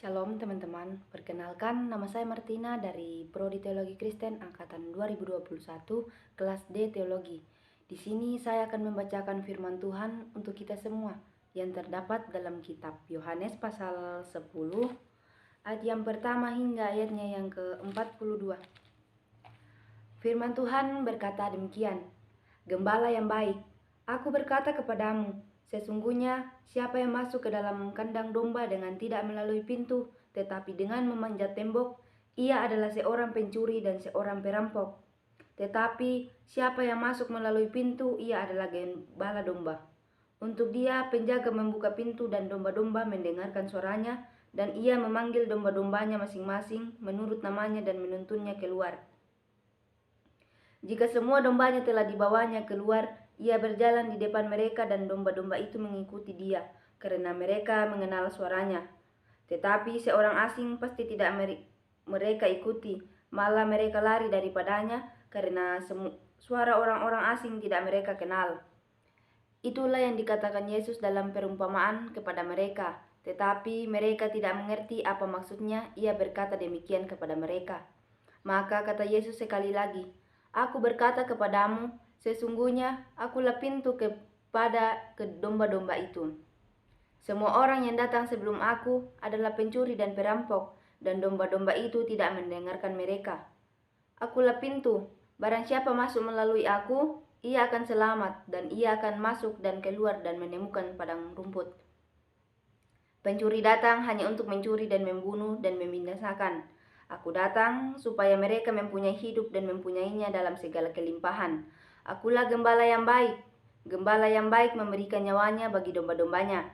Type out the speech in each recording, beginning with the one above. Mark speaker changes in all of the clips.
Speaker 1: Shalom teman-teman, perkenalkan nama saya Martina dari Prodi Teologi Kristen Angkatan 2021 kelas D Teologi. Di sini saya akan membacakan firman Tuhan untuk kita semua yang terdapat dalam kitab Yohanes pasal 10 ayat yang pertama hingga ayatnya yang ke-42. Firman Tuhan berkata demikian, "Gembala yang baik, aku berkata kepadamu, sesungguhnya siapa yang masuk ke dalam kandang domba dengan tidak melalui pintu, tetapi dengan memanjat tembok, ia adalah seorang pencuri dan seorang perampok. Tetapi siapa yang masuk melalui pintu, ia adalah gembala domba. Untuk dia penjaga membuka pintu dan domba-domba mendengarkan suaranya, dan ia memanggil domba-dombanya masing-masing menurut namanya dan menuntunnya keluar. Jika semua dombanya telah dibawanya keluar, ia berjalan di depan mereka dan domba-domba itu mengikuti dia, karena mereka mengenal suaranya. Tetapi seorang asing pasti tidak mereka ikuti, malah mereka lari daripadanya, karena suara orang-orang asing tidak mereka kenal." Itulah yang dikatakan Yesus dalam perumpamaan kepada mereka, tetapi mereka tidak mengerti apa maksudnya. Ia berkata demikian kepada mereka. Maka kata Yesus sekali lagi, "Aku berkata kepadamu, sesungguhnya akulah pintu kepada domba-domba itu. Semua orang yang datang sebelum aku adalah pencuri dan perampok, dan domba-domba itu tidak mendengarkan mereka. Akulah pintu, barang siapa masuk melalui aku, ia akan selamat, dan ia akan masuk dan keluar dan menemukan padang rumput. Pencuri datang hanya untuk mencuri dan membunuh dan membinasakan. Aku datang supaya mereka mempunyai hidup dan mempunyainya dalam segala kelimpahan. Akulah gembala yang baik. Gembala yang baik memberikan nyawanya bagi domba-dombanya.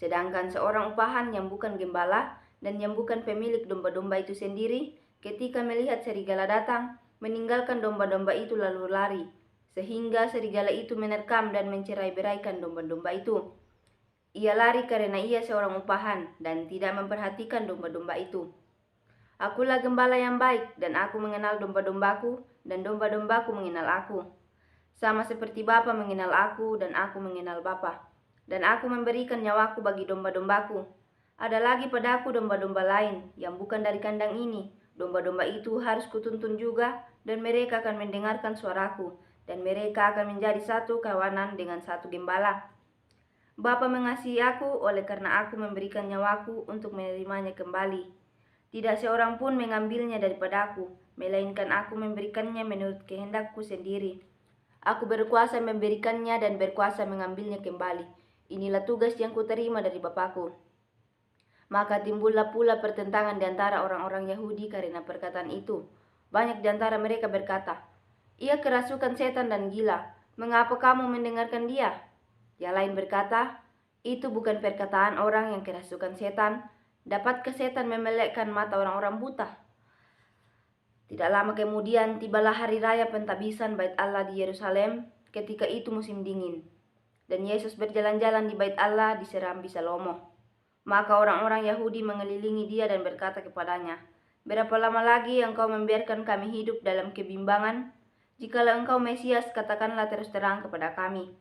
Speaker 1: Sedangkan seorang upahan yang bukan gembala dan yang bukan pemilik domba-domba itu sendiri, ketika melihat serigala datang, meninggalkan domba-domba itu lalu lari, sehingga serigala itu menerkam dan mencerai-beraikan domba-domba itu. Ia lari karena ia seorang upahan dan tidak memperhatikan domba-domba itu. Akulah gembala yang baik, dan aku mengenal domba-dombaku, dan domba-dombaku mengenal aku. Sama seperti Bapa mengenal aku, dan aku mengenal Bapa. Dan aku memberikan nyawaku bagi domba-dombaku. Ada lagi padaku domba-domba lain, yang bukan dari kandang ini. Domba-domba itu harus kutuntun juga, dan mereka akan mendengarkan suaraku, dan mereka akan menjadi satu kawanan dengan satu gembala. Bapa mengasihi aku oleh karena aku memberikan nyawaku untuk menerimanya kembali. Tidak seorang pun mengambilnya daripadaku, melainkan aku memberikannya menurut kehendakku sendiri. Aku berkuasa memberikannya dan berkuasa mengambilnya kembali. Inilah tugas yang kuterima dari Bapakku." Maka timbullah pula pertentangan di antara orang-orang Yahudi karena perkataan itu. Banyak di antara mereka berkata, "Ia kerasukan setan dan gila. Mengapa kamu mendengarkan dia?" Yang lain berkata, "Itu bukan perkataan orang yang kerasukan setan. Dapatkah setan memelekkan mata orang-orang buta?" Tidak lama kemudian tibalah hari raya pentabisan Bait Allah di Yerusalem. Ketika itu musim dingin, dan Yesus berjalan-jalan di Bait Allah di Serambi Salomo. Maka orang-orang Yahudi mengelilingi dia dan berkata kepadanya, "Berapa lama lagi engkau membiarkan kami hidup dalam kebimbangan? Jikalau engkau Mesias, katakanlah terus terang kepada kami."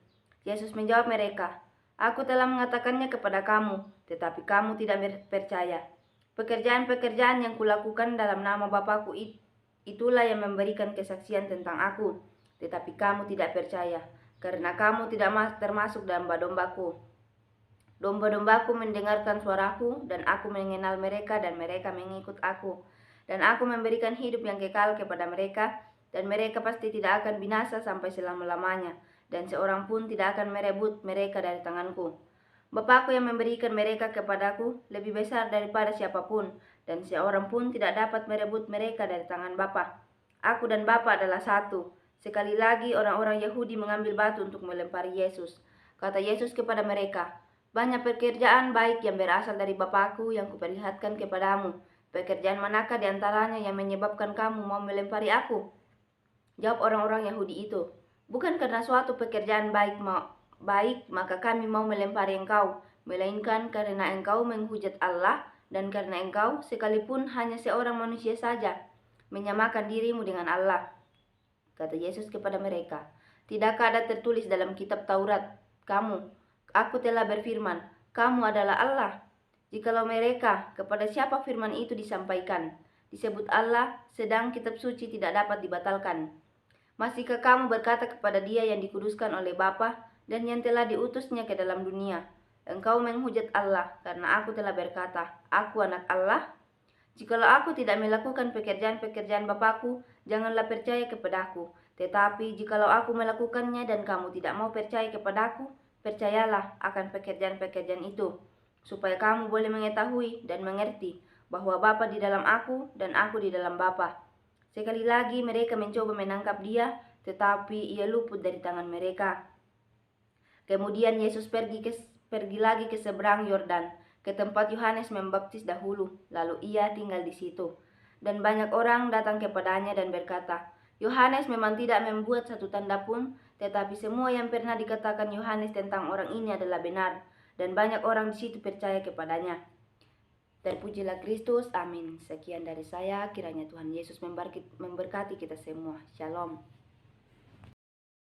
Speaker 1: Yesus menjawab mereka, "Aku telah mengatakannya kepada kamu, tetapi kamu tidak percaya. Pekerjaan-pekerjaan yang kulakukan dalam nama Bapakku itulah yang memberikan kesaksian tentang aku, tetapi kamu tidak percaya, karena kamu tidak termasuk dalam domba-dombaku. Domba-dombaku mendengarkan suaraku, dan aku mengenal mereka, dan mereka mengikut aku. Dan aku memberikan hidup yang kekal kepada mereka, dan mereka pasti tidak akan binasa sampai selama-lamanya, dan seorang pun tidak akan merebut mereka dari tanganku. Bapakku yang memberikan mereka kepadaku lebih besar daripada siapapun, dan seorang pun tidak dapat merebut mereka dari tangan Bapa. Aku dan Bapa adalah satu." Sekali lagi orang-orang Yahudi mengambil batu untuk melempari Yesus. Kata Yesus kepada mereka, "Banyak pekerjaan baik yang berasal dari Bapakku yang kuperlihatkan kepadamu. Pekerjaan manakah di antaranya yang menyebabkan kamu mau melempari aku?" Jawab orang-orang Yahudi itu, "Bukan karena suatu pekerjaan baik maka kami mau melempari engkau, melainkan karena engkau menghujat Allah, dan karena engkau sekalipun hanya seorang manusia saja menyamakan dirimu dengan Allah." Kata Yesus kepada mereka, "Tidakkah ada tertulis dalam kitab Taurat, aku telah berfirman, kamu adalah Allah?" Jikalau mereka kepada siapa firman itu disampaikan, disebut Allah, sedang kitab suci tidak dapat dibatalkan. Masihkah kamu berkata kepada Dia yang dikuduskan oleh Bapa dan yang telah diutusnya ke dalam dunia, engkau menghujat Allah karena aku telah berkata, aku anak Allah? Jikalau aku tidak melakukan pekerjaan-pekerjaan Bapakku, janganlah percaya kepadaku. Tetapi jikalau aku melakukannya dan kamu tidak mau percaya kepadaku, percayalah akan pekerjaan-pekerjaan itu, supaya kamu boleh mengetahui dan mengerti bahwa Bapa di dalam aku dan aku di dalam Bapa. Sekali lagi mereka mencoba menangkap Dia, tetapi Ia luput dari tangan mereka. Kemudian Yesus pergi lagi ke seberang Yordan, ke tempat Yohanes membaptis dahulu, lalu Ia tinggal di situ. Dan banyak orang datang kepadanya dan berkata, Yohanes memang tidak membuat satu tanda pun, tetapi semua yang pernah dikatakan Yohanes tentang orang ini adalah benar, dan banyak orang di situ percaya kepadanya. Terpujilah Kristus, amin. Sekian dari saya, kiranya Tuhan Yesus memberkati kita semua. Shalom.